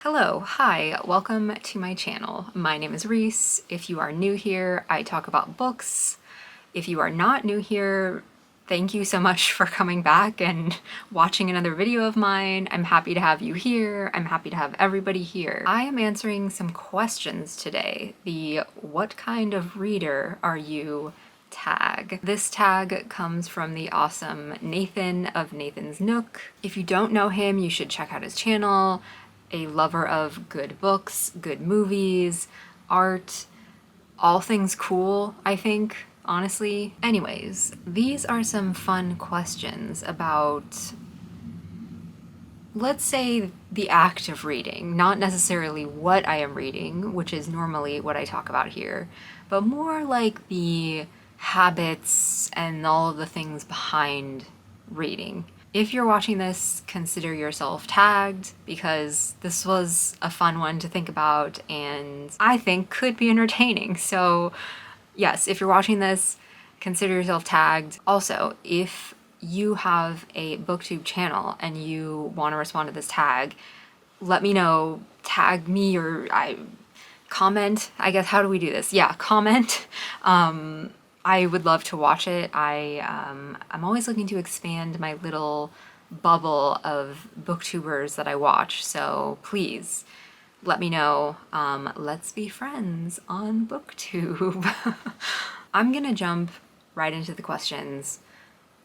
Hello, hi, welcome to my channel. My name is Reese. If you are new here, I talk about books. If you are not new here, thank you so much for coming back and watching another video of mine. I'm happy to have you here. I'm happy to have everybody here. I am answering some questions today. The "what kind of reader are you?" tag. This tag comes from the awesome Nathan of Nathan's Nook. If you don't know him, you should check out his channel. A lover of good books, good movies, art, all things cool, I think, honestly. Anyways, these are some fun questions about, let's say, the act of reading, not necessarily what I am reading, which is normally what I talk about here, but more like the habits and all of the things behind reading. If you're watching this, consider yourself tagged because this was a fun one to think about and I think could be entertaining. So yes, if you're watching this, consider yourself tagged. Also, if you have a booktube channel and you want to respond to this tag, let me know, tag me or comment, I guess. How do we do this? Yeah, comment. I would love to watch it. I'm always looking to expand my little bubble of booktubers that I watch, so please let me know. Let's be friends on booktube. I'm gonna jump right into the questions.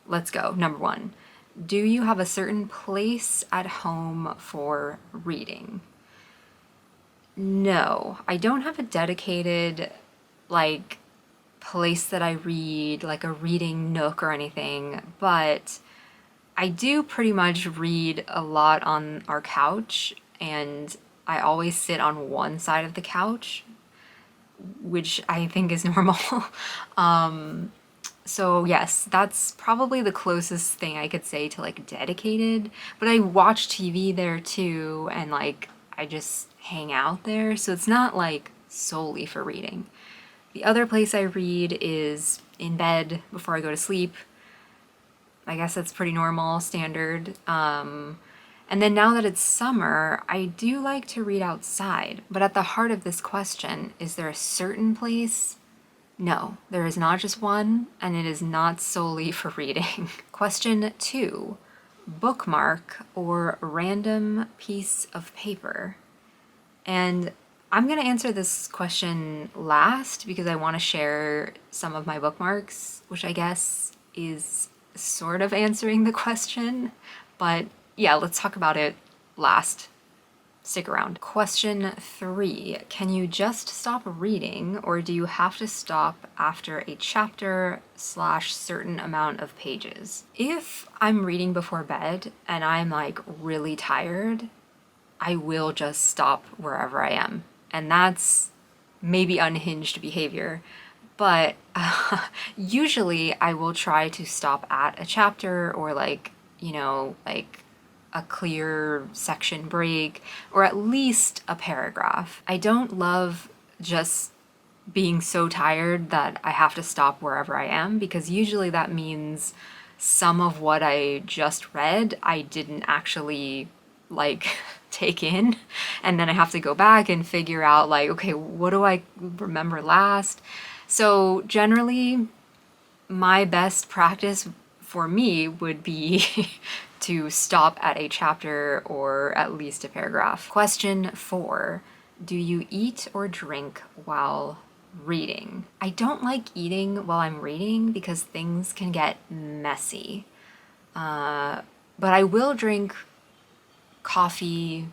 Let's go. Number one, do you have a certain place at home for reading? No, I don't have a dedicated, like, place that I read, like a reading nook or anything, but I do pretty much read a lot on our couch, and I always sit on one side of the couch, which I think is normal. So yes, that's probably the closest thing I could say to like dedicated, but I watch TV there too, and like I just hang out there, so it's not like solely for reading. The other place I read is in bed before I go to sleep. I guess that's pretty normal, standard. And then now that it's summer, I do like to read outside. But at the heart of this question, is there a certain place? No, there is not just one, and it is not solely for reading. Question 2, bookmark or random piece of paper? And I'm gonna answer this question last because I want to share some of my bookmarks, which I guess is sort of answering the question. But yeah, let's talk about it last. Stick around. Question 3, can you just stop reading or do you have to stop after a chapter / certain amount of pages? If I'm reading before bed and I'm like really tired, I will just stop wherever I am. And that's maybe unhinged behavior, but usually I will try to stop at a chapter or like, like a clear section break or at least a paragraph. I don't love just being so tired that I have to stop wherever I am because usually that means some of what I just read I didn't actually like take in, and then I have to go back and figure out like, okay, what do I remember last? So generally my best practice for me would be to stop at a chapter or at least a paragraph. Question 4, do you eat or drink while reading? I don't like eating while I'm reading because things can get messy. But I will drink coffee,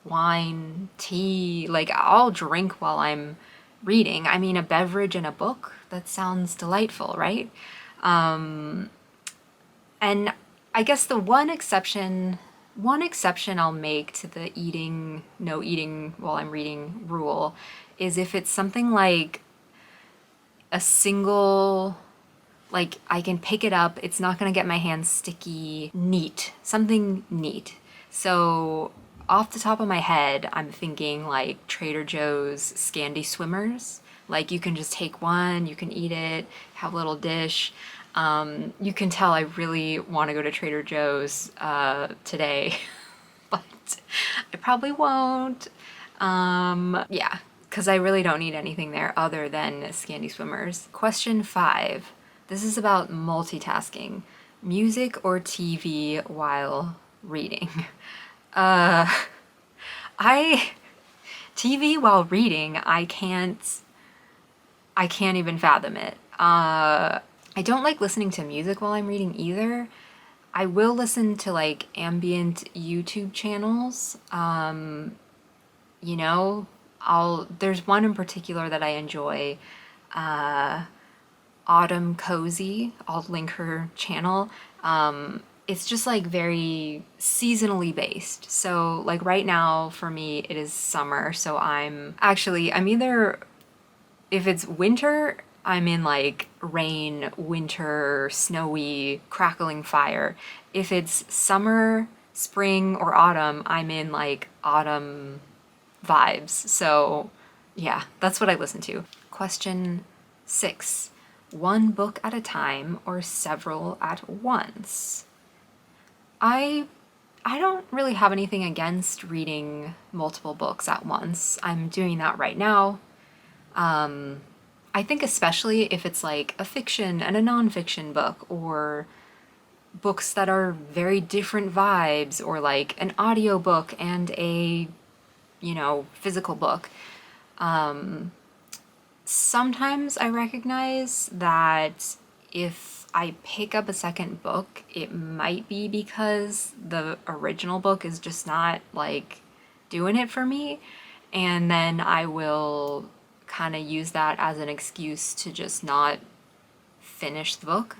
wine, tea, like I'll drink while I'm reading. I mean, a beverage and a book, that sounds delightful, right? And I guess the one exception I'll make to the no eating while I'm reading rule is if it's something like a single, like I can pick it up, it's not gonna get my hands sticky, neat, something neat. So off the top of my head, I'm thinking like Trader Joe's Scandi Swimmers. Like you can just take one, you can eat it, have a little dish. You can tell I really want to go to Trader Joe's today. But I probably won't. Yeah, because I really don't need anything there other than Scandi Swimmers. Question 5. This is about multitasking. Music or TV while reading? I TV while reading, I can't even fathom it. I don't like listening to music while I'm reading either. I will listen to like ambient YouTube channels. You know, there's one in particular that I enjoy, Autumn Cozy. I'll link her channel. It's just like very seasonally based. So like right now for me it is summer, so I'm either, if it's winter, I'm in like rain, winter, snowy, crackling fire. If it's summer, spring, or autumn, I'm in like autumn vibes. So yeah, that's what I listen to. Question 6. One book at a time or several at once? I don't really have anything against reading multiple books at once. I'm doing that right now. I think especially if it's like a fiction and a nonfiction book, or books that are very different vibes, or like an audiobook and a, physical book. Sometimes I recognize that if I pick up a second book, it might be because the original book is just not like doing it for me. And then I will kind of use that as an excuse to just not finish the book.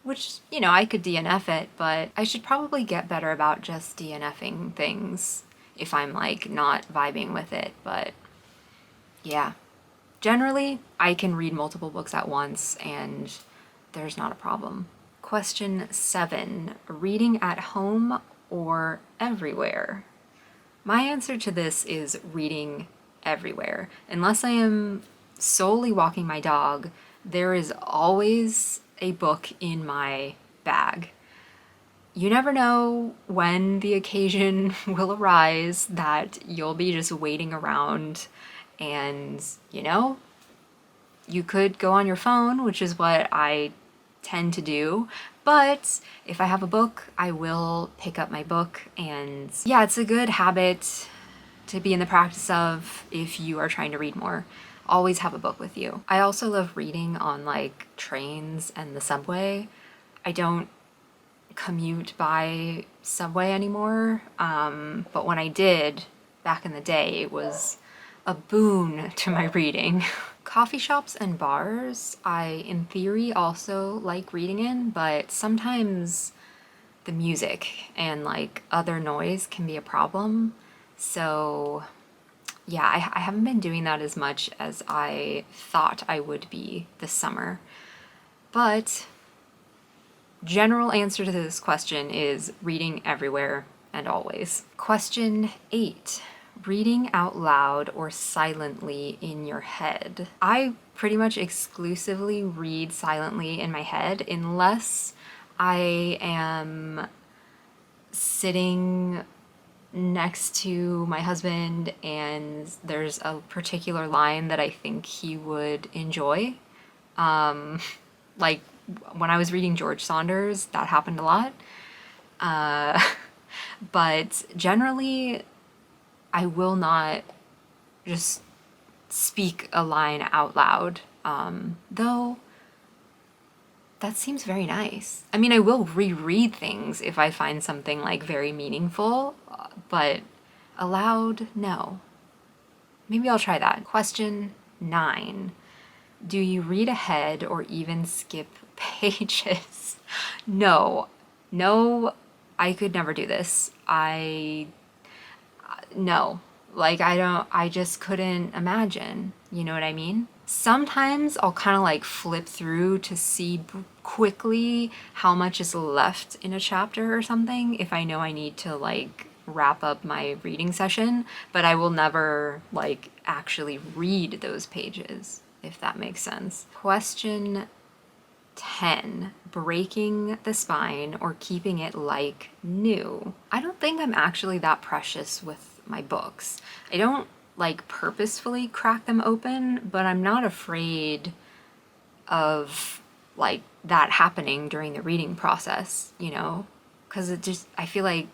Which, I could DNF it, but I should probably get better about just DNFing things if I'm like not vibing with it. But yeah, generally I can read multiple books at once and there's not a problem. Question 7, reading at home or everywhere? My answer to this is reading everywhere. Unless I am solely walking my dog, there is always a book in my bag. You never know when the occasion will arise that you'll be just waiting around and, you could go on your phone, which is what I tend to do. But if I have a book, I will pick up my book. And yeah, it's a good habit to be in the practice of if you are trying to read more. Always have a book with you. I also love reading on like trains and the subway. I don't commute by subway anymore, but when I did back in the day, it was a boon to my reading. Coffee shops and bars, I in theory also like reading in, but sometimes the music and like other noise can be a problem. So yeah, I haven't been doing that as much as I thought I would be this summer. But general answer to this question is reading everywhere and always. Question 8, reading out loud or silently in your head? I pretty much exclusively read silently in my head unless I am sitting next to my husband and there's a particular line that I think he would enjoy. Like when I was reading George Saunders, that happened a lot. But generally, I will not just speak a line out loud, though that seems very nice. I mean, I will reread things if I find something like very meaningful, but aloud, no. Maybe I'll try that. Question 9. Do you read ahead or even skip pages? No, I could never do this. No, like I just couldn't imagine, you know what I mean? Sometimes I'll kind of like flip through to see quickly how much is left in a chapter or something if I know I need to like wrap up my reading session, but I will never like actually read those pages, if that makes sense. Question 10, breaking the spine or keeping it like new. I don't think I'm actually that precious with my books. I don't like purposefully crack them open, but I'm not afraid of like that happening during the reading process, you know? Because I feel like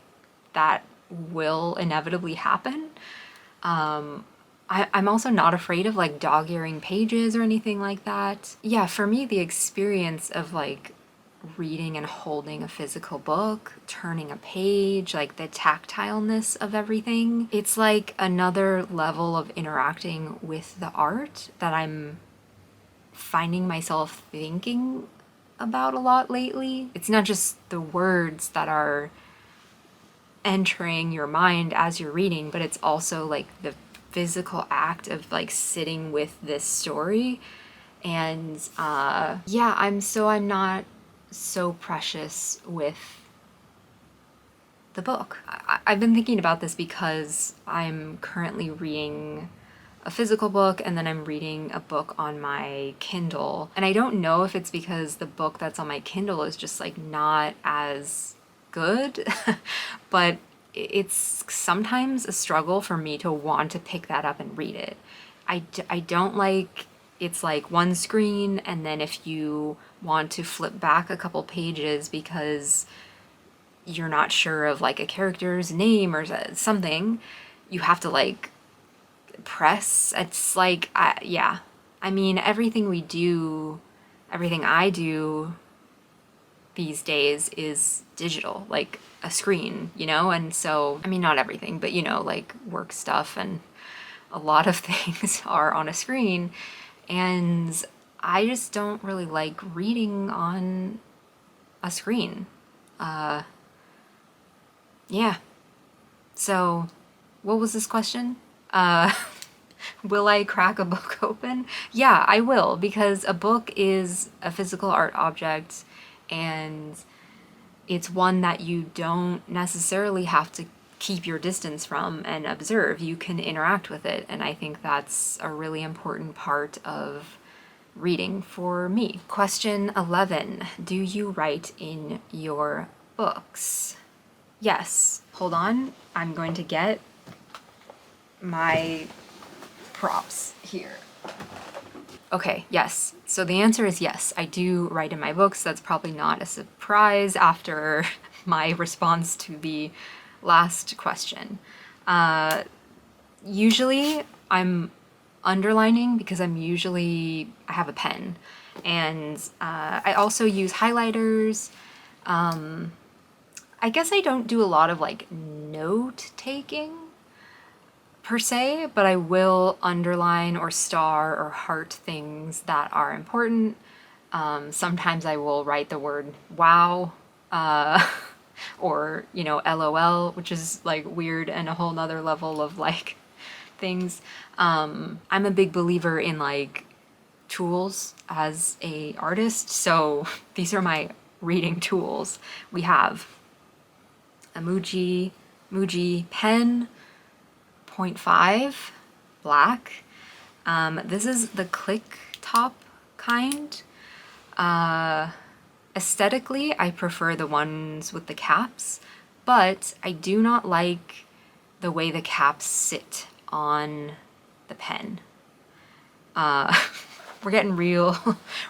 that will inevitably happen. I'm also not afraid of like dog-earing pages or anything like that. Yeah, for me, the experience of like reading and holding a physical book, turning a page, like the tactileness of everything, it's like another level of interacting with the art that I'm finding myself thinking about a lot lately. It's not just the words that are entering your mind as you're reading, but it's also like the physical act of like sitting with this story. And yeah, I'm not so precious with the book. I've been thinking about this because I'm currently reading a physical book and then I'm reading a book on my Kindle. And I don't know if it's because the book that's on my Kindle is just like not as good, but it's sometimes a struggle for me to want to pick that up and read it. I don't like it's like one screen, and then if you want to flip back a couple pages because you're not sure of like a character's name or something, you have to like press. It's like, yeah. I mean, everything I do these days is digital, like a screen, you know? And so, I mean, not everything, but you know, like work stuff and a lot of things are on a screen. And I just don't really like reading on a screen. Yeah. So, what was this question? Will I crack a book open? Yeah, I will, because a book is a physical art object and it's one that you don't necessarily have to keep your distance from and observe. You can interact with it, and I think that's a really important part of reading for me. Question 11. Do you write in your books? Yes. Hold on. I'm going to get my props here. Okay, yes. So the answer is yes. I do write in my books. That's probably not a surprise after my response to the last question. Usually I'm underlining because I have a pen. And I also use highlighters. I guess I don't do a lot of like note taking per se, but I will underline or star or heart things that are important. Sometimes I will write the word wow, or, you know, LOL, which is like weird and a whole nother level of like things. I'm a big believer in like tools as a artist, so these are my reading tools. We have a Muji pen, 0.5 black. This is the click top kind. Aesthetically, I prefer the ones with the caps, but I do not like the way the caps sit on the pen. We're getting real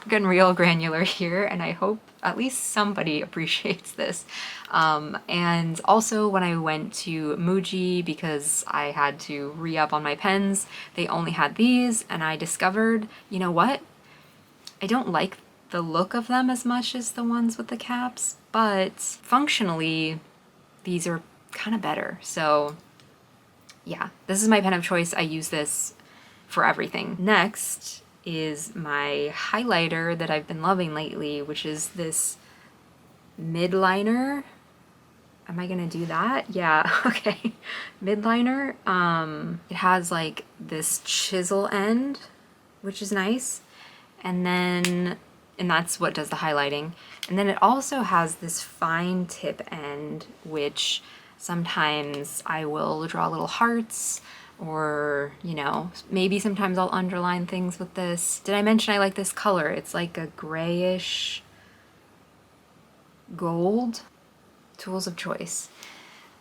granular here, and I hope at least somebody appreciates this. And also when I went to Muji, because I had to re-up on my pens, they only had these, and I discovered, you know what? I don't like the look of them as much as the ones with the caps, but functionally, these are kind of better. So yeah, this is my pen of choice. I use this for everything. Next is my highlighter that I've been loving lately, which is this midliner. Am I gonna do that? Yeah, okay. Midliner. It has like this chisel end, which is nice. And that's what does the highlighting. And then it also has this fine tip end, which sometimes I will draw little hearts or, maybe sometimes I'll underline things with this. Did I mention I like this color? It's like a grayish gold. Tools of choice.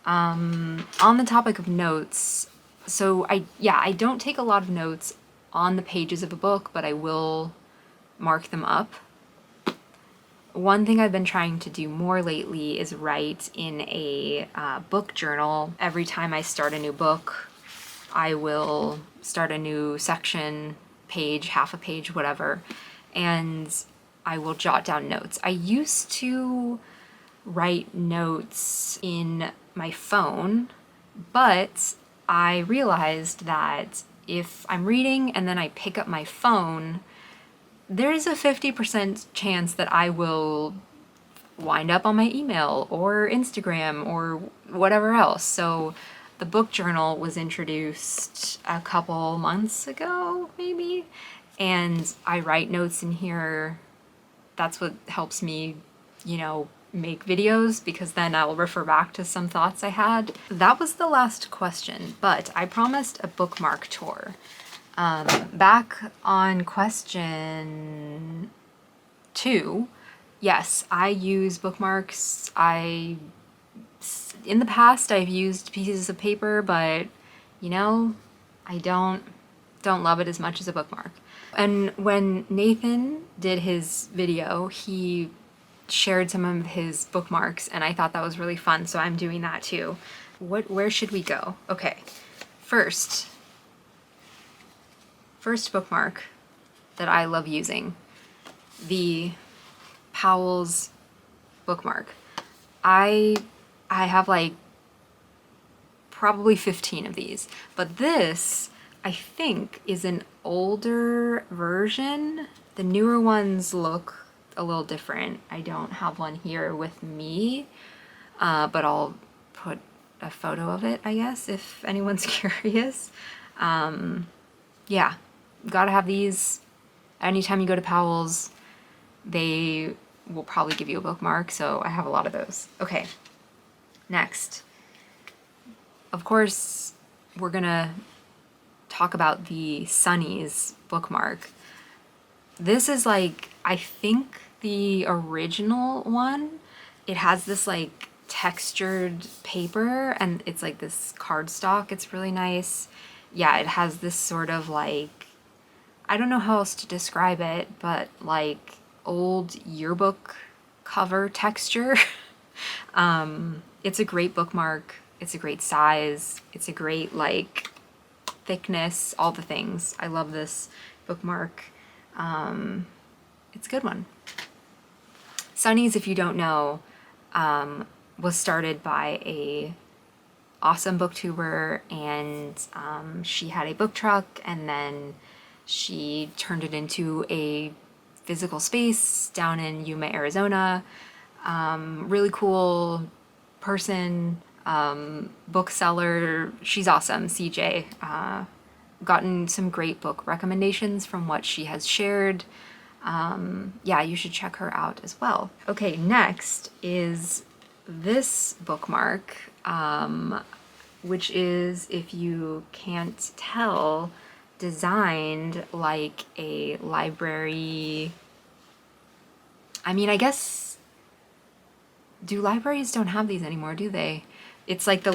On the topic of notes, so I don't take a lot of notes on the pages of a book, but I will mark them up. One thing I've been trying to do more lately is write in a book journal. Every time I start a new book, I will start a new section, page, half a page, whatever, and I will jot down notes. I used to write notes in my phone, but I realized that if I'm reading and then I pick up my phone, there's a 50% chance that I will wind up on my email or Instagram or whatever else. So the book journal was introduced a couple months ago, maybe, and I write notes in here. That's what helps me, make videos, because then I'll refer back to some thoughts I had. That was the last question, but I promised a bookmark tour. Back on question 2, yes, I use bookmarks. In the past, I've used pieces of paper, but I don't love it as much as a bookmark. And when Nathan did his video, he shared some of his bookmarks, and I thought that was really fun, so I'm doing that too. Where should we go? Okay, first bookmark that I love using, the Powell's bookmark. I have like probably 15 of these, but this I think is an older version. The newer ones look a little different. I don't have one here with me, but I'll put a photo of it, I guess, if anyone's curious. Yeah, gotta have these. Anytime you go to Powell's, they will probably give you a bookmark, so I have a lot of those. Okay, next. Of course, we're gonna talk about the Sunny's bookmark. This is like, I think, the original one. It has this like textured paper, and it's like this cardstock. It's really nice. Yeah, it has this sort of like, I don't know how else to describe it, but like old yearbook cover texture. It's a great bookmark. It's a great size. It's a great like thickness, all the things. I love this bookmark. It's a good one. Sunny's, if you don't know, was started by a awesome booktuber, and she had a book truck, and then she turned it into a physical space down in Yuma, Arizona. Really cool person, bookseller. She's awesome, CJ. Gotten some great book recommendations from what she has shared. Yeah, you should check her out as well. Okay, next is this bookmark, which is, if you can't tell, designed like a library. I mean, I guess, do libraries don't have these anymore, do they? It's like the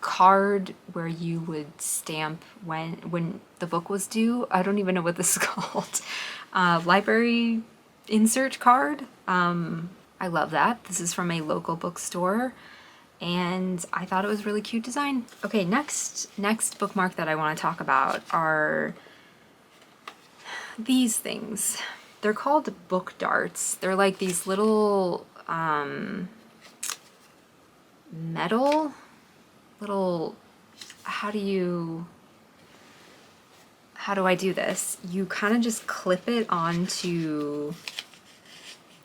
card where you would stamp when the book was due. I don't even know what this is called. Library insert card. I love that. This is from a local bookstore, and I thought it was really cute design. Okay, next bookmark that I want to talk about are these things. They're called book darts. They're like these little metal little, how do I do this? You kind of just clip it onto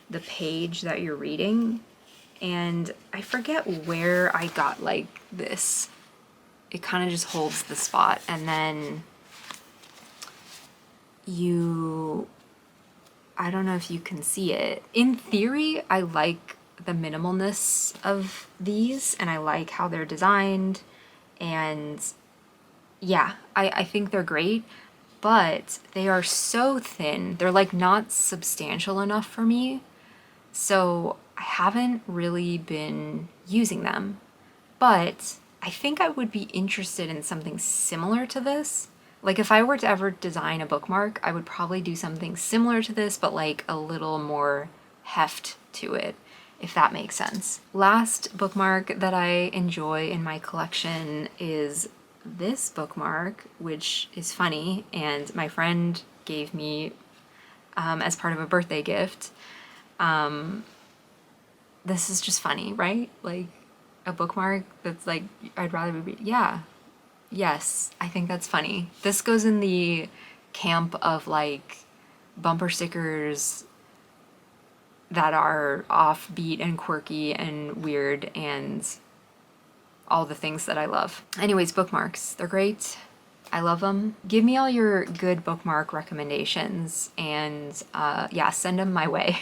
the page that you're reading, and I forget where I got like this. It kind of just holds the spot, and then I don't know if you can see it. In theory, I like the minimalness of these, and I like how they're designed, And yeah, I think they're great, but they are so thin. They're like not substantial enough for me. So I haven't really been using them. But I think I would be interested in something similar to this. Like if I were to ever design a bookmark, I would probably do something similar to this, but like a little more heft to it, if that makes sense. Last bookmark that I enjoy in my collection is this bookmark, which is funny, and my friend gave me as part of a birthday gift. This is just funny, right? Like a bookmark that's like, I'd rather be, yeah, yes, I think that's funny. This goes in the camp of like bumper stickers that are offbeat and quirky and weird and all the things that I love. Anyways, bookmarks, they're great. I love them. Give me all your good bookmark recommendations and yeah, send them my way.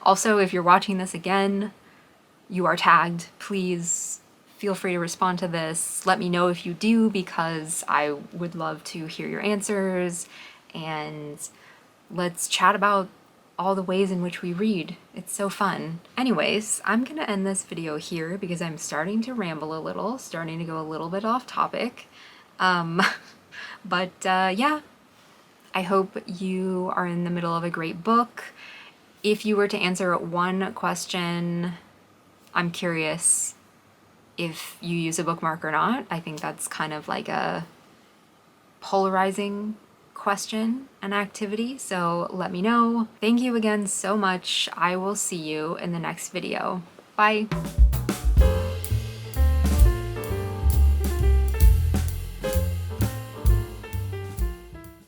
Also, if you're watching this again, you are tagged. Please feel free to respond to this. Let me know if you do, because I would love to hear your answers, and let's chat about all the ways in which we read. It's so fun. Anyways, I'm gonna end this video here because I'm starting to ramble a little, starting to go a little bit off topic. But yeah, I hope you are in the middle of a great book. If you were to answer one question, I'm curious if you use a bookmark or not. I think that's kind of like a polarizing question and activity, so let me know. Thank you again so much. I will see you in the next video. Bye.